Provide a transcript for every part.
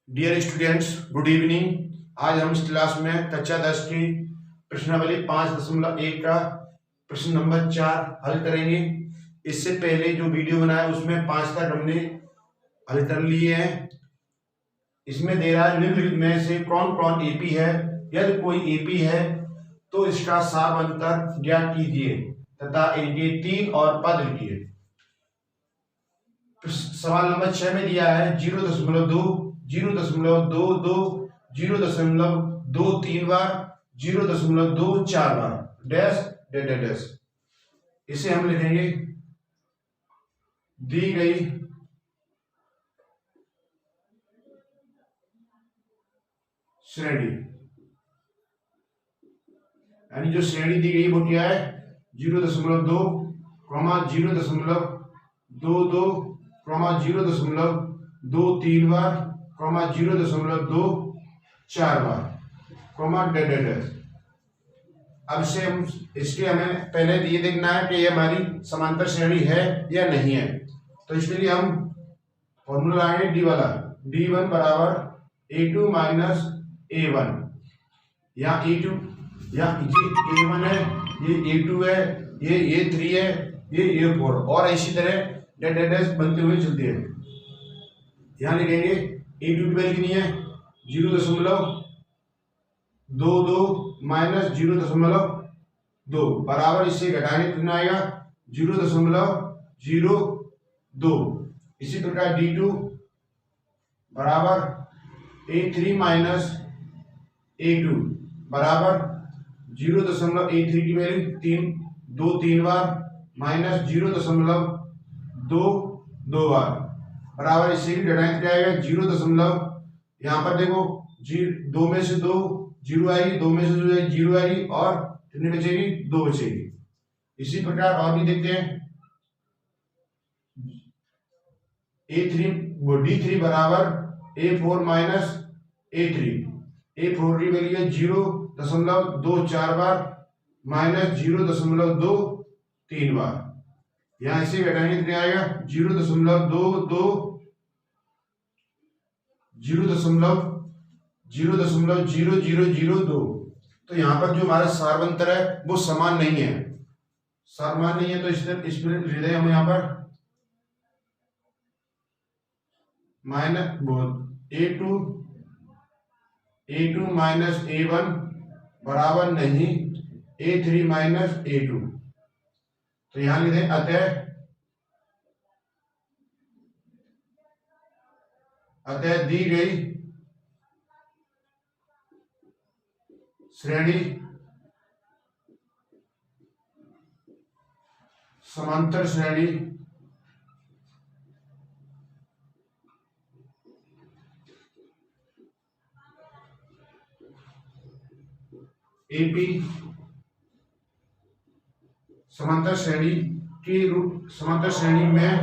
Dear students, good evening. आज हम इस क्लास में कक्षा 10 की प्रश्नावली 5.1 का प्रश्न नंबर 4 हल करेंगे। इससे पहले जो वीडियो बनाया उसमें 5 तक हमने हल कर लिए हैं। इसमें दे रहा है निम्नलिखित में से कौन कौन एपी है। यदि कोई एपी है तो इसका सार अंतर ज्ञात कीजिए तथा इनके 3 और पद लिखिए। सवाल नंबर 6 में दिया है 0.2, 0.22, 0.23 बार, 0.24 बार डैश डैश डैश। इसे हम लिखेंगे दी गई श्रेणी, यानी जो श्रेणी दी गई वो क्या है 0.2, 0.22, 0.23 बार, 0.24 बार डैश डैश डैश। अब से हम इसके हमें पहले ये देखना है कि ये हमारी समांतर श्रेणी है या नहीं है। तो इसके लिए हम फॉर्मूला लगाएंगे डी वाला, D1 बराबर A2 माइनस A1। यहाँ A2 या ये A1 है, ये A2 है, ये A3 है, ये A4 और इसी तरह डैश डैश डैश बनते हुए चलते हैं। यहाँ लिखेंगे A2 की वैल्यू कितनी है 0.22 माइनस 0.2 बराबर, इससे घटाने कितना आएगा 0.02। इसी प्रकार D2 बराबर A3 माइनस A2 बराबर 0.83 की वैल्यू 3 बार माइनस 0.22 बार बराबर, इससे भी घटाएं क्या आएगा 0. यहाँ पर देखो 2 में से 2 0 आएगी, 2 में से 2 0 आएगी और कितनी बचेगी 2 बचेगी। इसी प्रकार और भी देखते हैं D3 बराबर A4 माइनस A3। A4 की वैल्यू है 0.24 बार माइनस 0.23 बार। यहाँ इसे घटाएंगे कितना आएगा 0.0002। तो यहाँ पर जो हमारा सारवंतर है वो समान नहीं है, तो इसमें हृदय हम यहाँ पर माइनस A2 माइनस A1 बराबर नहीं A3 माइनस A2। तो यहां लिख दें अतः दी गई श्रेणी समांतर श्रेणी एपी समांतर श्रेणी में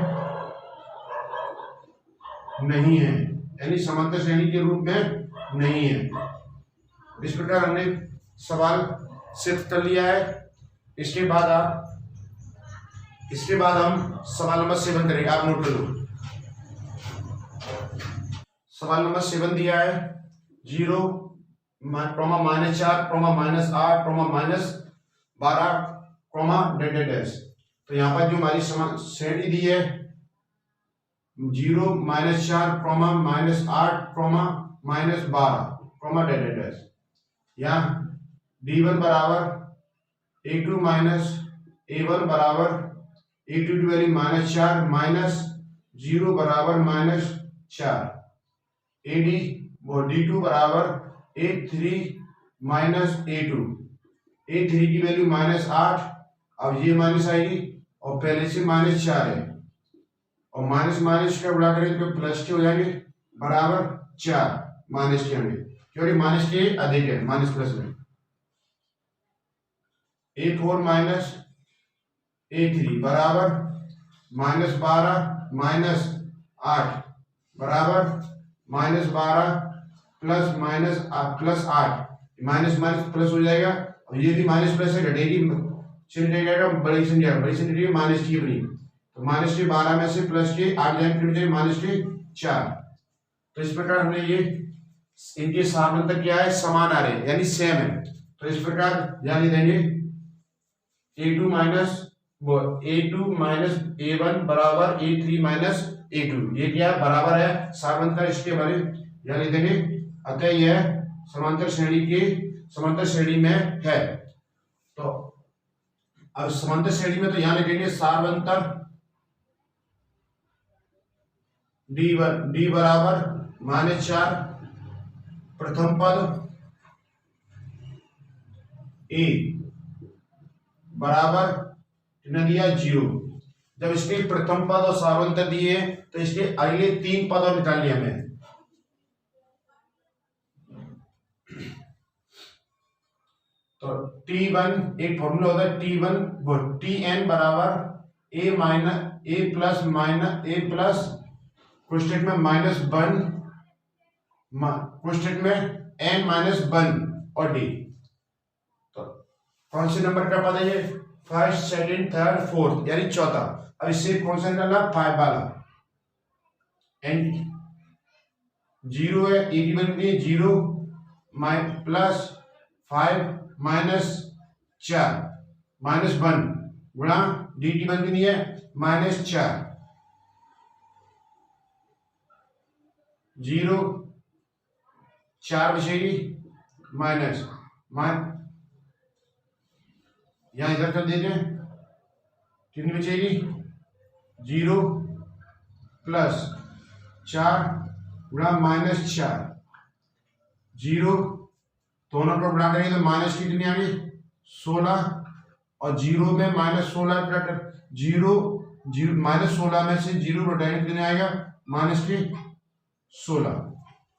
नहीं है, यानी समांतर श्रेणी के रूप में नहीं है। इस प्रकार हमने सवाल सिद्ध कर लिया है। इसके बाद हम सवाल नंबर 7 करेंगे। आप नोट कर लो। सवाल नंबर 7 दिया है 0, -4, -8, -12 डैश डैश। तो यहाँ पर जो हमारी श्रेणी दी है 0, -4, -8, -12 डैश डैश। यहाँ D1 बराबर A2 माइनस A1 बराबर A2 की वैल्यू -4 माइनस 0 बराबर -4। D2 बराबर A3 माइनस A2, A3 की वैल्यू -8, अब ये माइनस आएगी और पहले से -4 है और माइनस माइनस का उड़ा करेंगे तो प्लस के हो जाएंगे बराबर 4 माइनस के होंगे, क्योंकि माइनस के अधिक है माइनस प्लस में। A4 माइनस A3 बराबर -12 -8 बराबर -12 प्लस 8, माइनस माइनस प्लस हो जाएगा और ये भी माइनस प्लस है, घटेगी चिन्ह जाएगा बड़ी संख्या माइनस की बनी। तो -12 में से प्लस के 8 जाएंगे, -4 तो इस प्रकार हमने ये इनके सामानांतर क्या है, समान आ रहे यानी सेम है। तो इस प्रकार ध्यान देंगे a2 माइनस a1 बराबर a3 माइनस a2, ये क्या है, बराबर है सामानांतर इसके हमारे ध्यान देंगे। अतः यह समांतर श्रेणी में है। तो अब समांतर श्रेणी में तो ध्यान रखेंगे सामानांतर d बराबर -4, प्रथम पद a बराबर कितना दिया 0। जब इसके प्रथम पद और सामानांतर दिए तो इसके अगले 3 पद और निकाल लिया हमें। तो T1 एक फॉर्मूला होता है T1 वो Tn बराबर a प्लस कोष्ठक में -1 कोष्ठक में n -1 और d। तो कौन से नंबर का पद है ये, फर्स्ट, सेकंड, थर्ड, फोर्थ यानी चौथा। अब इससे कौन सा निकालना, 5 वाला। n 0 है, e की वैल्यू नहीं 0 प्लस 5 -4 -1 गुणा d की वैल्यू नहीं है -4 0 4 बचेगी माइनस यहां इधर कर देते हैं, कितनी बचेगी 0 प्लस 4 गुणा -4 0 दोनों को गुणा करेंगे तो माइनस कितनी आ गई 16 और 0 में -16 का 0 -16 में से 0 घटाएंगे कितने आएगा -16।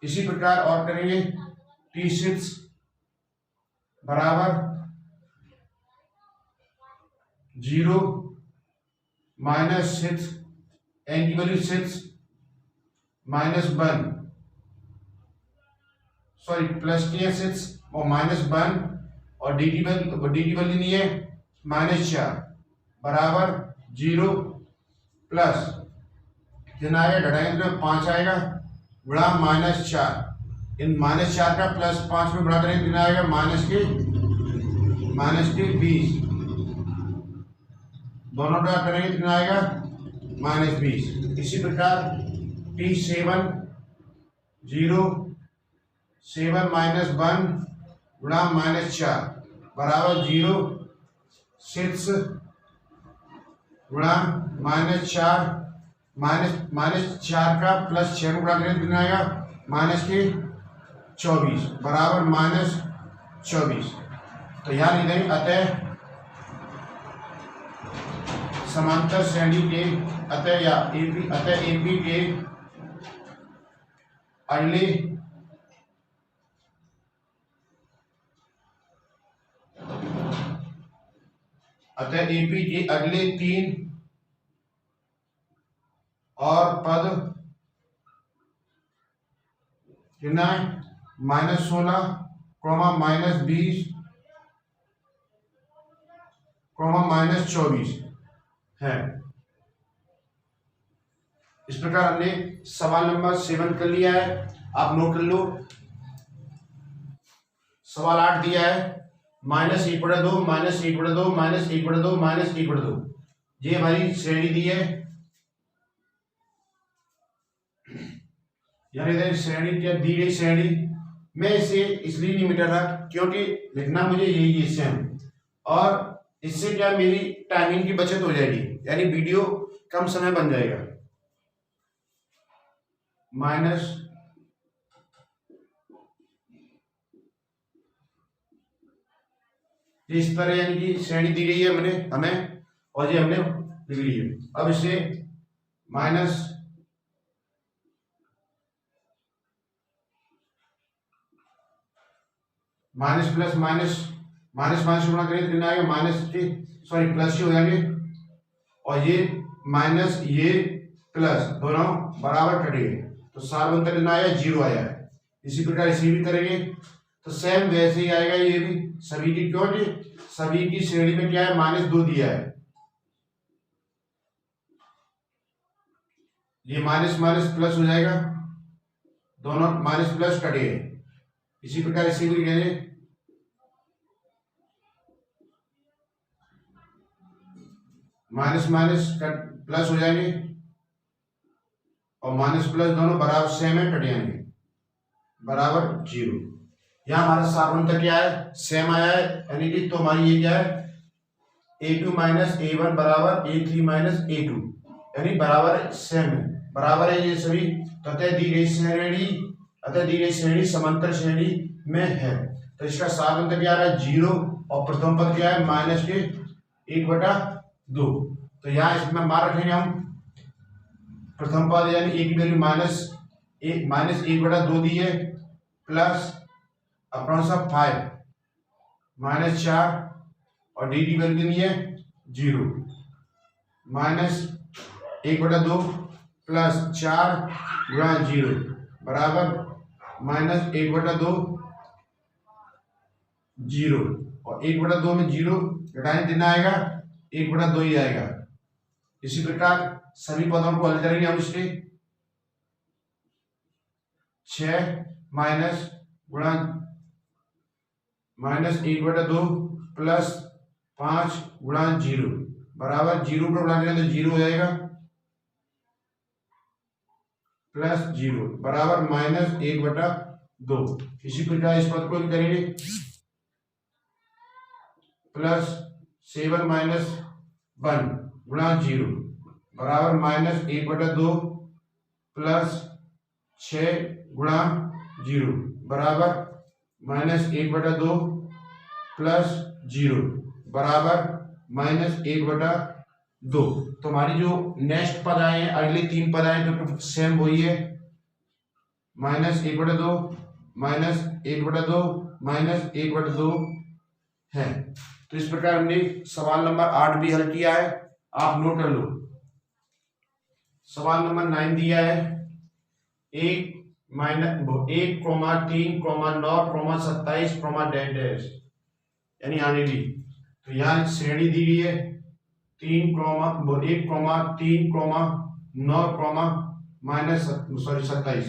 इसी प्रकार और करेंगे T6 बराबर 0 -6 n की वैल्यू 6 -1 सॉरी प्लस की है 6 और -1 और डी की वैल्यू नहीं है -4 बराबर 0 प्लस कितना आएगा, घटाएंगे तो 5 आएगा गुणा -4। इन -4 का प्लस 5 में गुणा करेंगे कितना आएगा -20। दोनों का करेंगे कितना आएगा -20। इसी प्रकार T7 0 7 -1 गुणा -4 बराबर 0 6 गुणा -4 -4 का प्लस 6 में गुणा करें कितना आएगा -24 बराबर -24। तो यहाँ लिख देंगे अतः समांतर श्रेणी के अतः एपी के अगले अगले 3 और पद कितना है -16 -20 -24 है। इस प्रकार हमने सवाल नंबर 7 कर लिया है, आप नोट कर लो। सवाल 8 दिया है -1/2 -1/2 -1/2 -1/2, ये हमारी श्रेणी दी है। यानी श्रेणी क्या दी गई, श्रेणी में इसे इसलिए नहीं मिटा रहा क्योंकि लिखना मुझे यही है सेम, और इससे क्या मेरी टाइमिंग की बचत हो जाएगी, यानी वीडियो कम समय बन जाएगा। माइनस इस तरह यानी कि श्रेणी दी गई है हमें और ये हमने लिख ली है। अब इसे माइनस प्लस माइनस गुणा करें कितना आएगा प्लस हो जाएंगे, और ये माइनस ये प्लस दोनों बराबर कटेंगे तो सामानांतर कितना आया 0 आया है। इसी प्रकार इसे भी करेंगे तो सेम वैसे ही आएगा ये भी। सभी की क्यों जी, सभी की श्रेणी में क्या है -2 दिया है, ये माइनस प्लस हो जाएगा दोनों माइनस प्लस कटे हैं। इसी प्रकार इसी भी लिखेंगे माइनस माइनस प्लस हो जाएंगे और माइनस प्लस दोनों बराबर सेम है, कट जाएंगे, बराबर 0। यहाँ हमारा साधारणतः क्या है, सेम आया है, यानी कि तो हमारी ये क्या है a2 माइनस a1 बराबर a3 माइनस a2, यानी बराबर सेम है, बराबर है ये सभी। तो अतः दी गई श्रेणी समांतर श्रेणी में है। तो इसका साधारणतः क्या आ रहा है 0 और प्रथम पद क्या है माइनस के 1/2। तो यहाँ इसमें मान रखेंगे हम प्रथम पद यानी a की वैल्यू माइनस 1/2 दी है, प्लस अपना सा 5 माइनस 4 और डी की वैल्यू दी है 0, माइनस 1/2 प्लस 4 गुणा 0 बराबर माइनस 1/2 0, और 1/2 में 0 घटाएं कितना आएगा 1/2 ही आएगा। इसी प्रकार सभी पदों को हल करेंगे हम इसके 6 माइनस गुणा माइनस 1/2 प्लस 5 गुणा 0 बराबर 0 पर गुणा करें तो 0 हो जाएगा, प्लस 0 बराबर माइनस 1/2। इसी प्रकार इस पद को भी करेंगे प्लस 7 माइनस 1 गुणा 0 बराबर माइनस 1/2 प्लस 6 गुणा 0 बराबर माइनस 1/2 प्लस 0 बराबर माइनस 1/2। तो हमारी जो नेक्स्ट पद आए हैं, अगले 3 पद आए तो सेम वही है, माइनस 1/2 माइनस 1/2 माइनस 1/2 है। तो इस प्रकार हमने सवाल नंबर 8 भी हल किया है, आप नोट कर लो। सवाल नंबर 9 दिया है 1, 3, 9, 27, डैश यानी आने भी। तो यहाँ श्रेणी दी गई है 1, 3, 9, माइनस 27।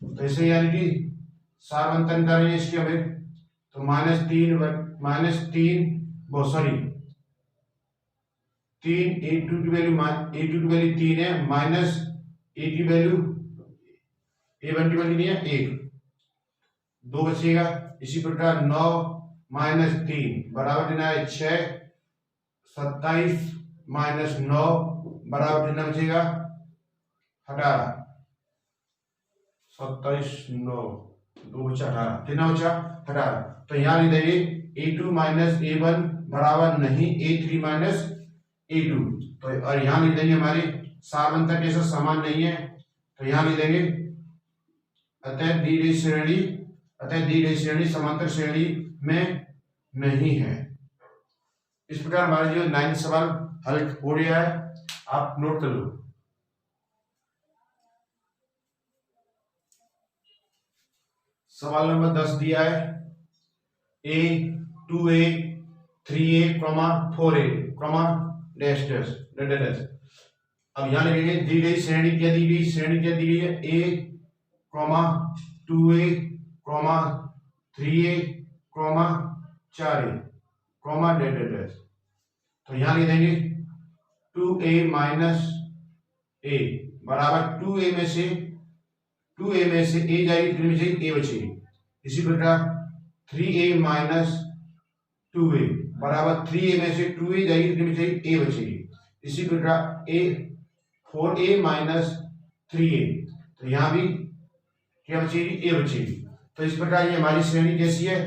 तो इसे यानी कि सारवंतन करेंगे इसके हमें, तो तीन a2 की वैल्यू 3 है, माइनस a की वैल्यू a1 की वैल्यू नहीं है 1, 2 बचेगा। इसी प्रकार 9 माइनस 3 बराबर देना है 6, 27 माइनस 9 बराबर देना बचेगा 18, 27 9 2 बचा 18, कितना बचा 18। तो यहाँ लिख देंगे a2 माइनस a1 बराबर नहीं a3 माइनस a2। तो और यहाँ लिख देंगे हमारे सारवंतक के साथ समान नहीं है, तो यहाँ लिख देंगे अतः दी गई श्रेणी समांतर श्रेणी में नहीं है। इस प्रकार हमारे जो 9 सवाल हल हो गया है, आप नोट कर लो। सवाल नंबर 10 दिया है a 2a 3a 4a dash dash dash. अब यहाँ लिखेंगे दी गई श्रेणी क्या दी गई, श्रेणी क्या दी गई है a 2a 3a 4a dash dash. तो यहाँ लिख देंगे 2a माइनस a बराबर 2a में से a जाएगी, फिर में से a बचेगी। इसी प्रकार 3a माइनस 2a बराबर 3a में से 2a जाएगी, फिर में से a बचेगी। इसी प्रकार 4a माइनस 3a, तो यहाँ भी क्या बचेगी a बचेगी। तो इस प्रकार ये हमारी श्रेणी कैसी है,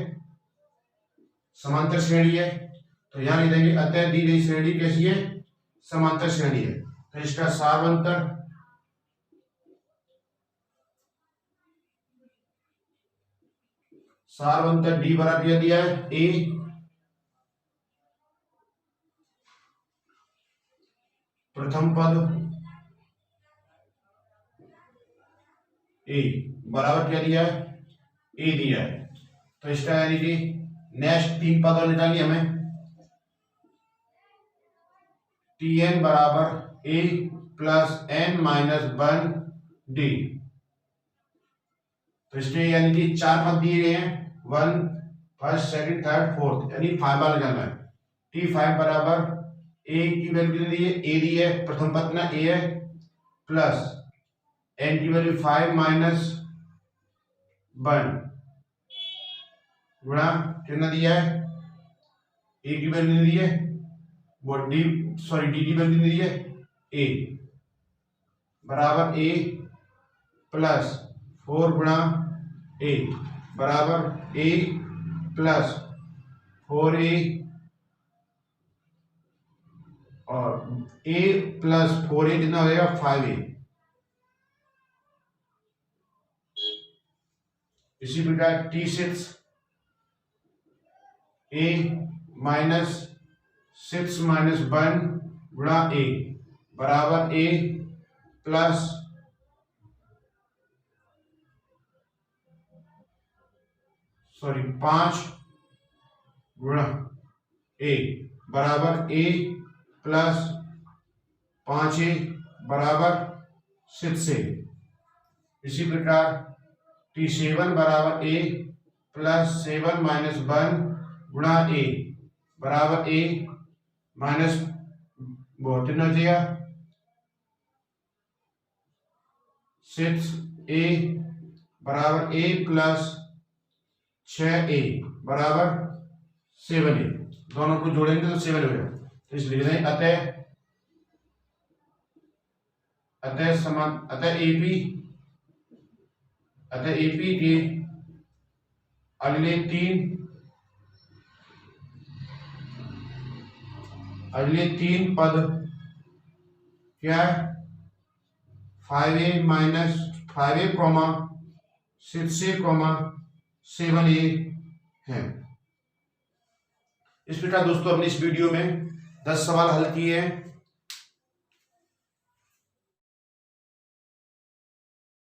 समांतर श्रेणी है। तो यहाँ लिख देंगे अतः दी गई श्रेणी कैसी है, समांतर श्रेणी है। तो इसका सारवंतर डी बराबर दिया है a प्रथम पद a बराबर क्या दिया है a दिया है। तो इसका यानी कि नेक्स्ट 3 पद और निकालिए हमें, tn बराबर a plus n minus 1 d तो इसमें यानी कि 4 पद दिए गए हैं, 1 फर्स्ट सेकंड थर्ड फोर्थ, यानी 5 बार लगाना है। T5 बराबर ए की वैल्यू दी है, ए दी है, प्रथम पद ना ए है, प्लस एन की वैल्यू 5 माइनस 1 गुणा कितना दिया है, ए की वैल्यू दी है, वो डी की वैल्यू दी है ए, बराबर ए प्लस 4 गुणा ए बराबर ए प्लस 4a और a प्लस 4a कितना हो जाएगा 5a। इसी प्रकार T6 a माइनस 6 माइनस 1 गुणा a बराबर a प्लस 5 गुणा a बराबर a प्लस 5a बराबर 6a। इसी प्रकार T7 बराबर a प्लस 7 माइनस 1 गुणा a बराबर a माइनस बहुत हो जाएगा 6a बराबर a प्लस 6a बराबर 7a, दोनों को जोड़ेंगे तो 7 हो जाएगा। तो इसलिए लिख दें अतः एपी के अगले तीन पद क्या है, 5a minus 5a 6a 7a है। इस प्रकार दोस्तों हमने इस वीडियो में 10 सवाल हल किए हैं।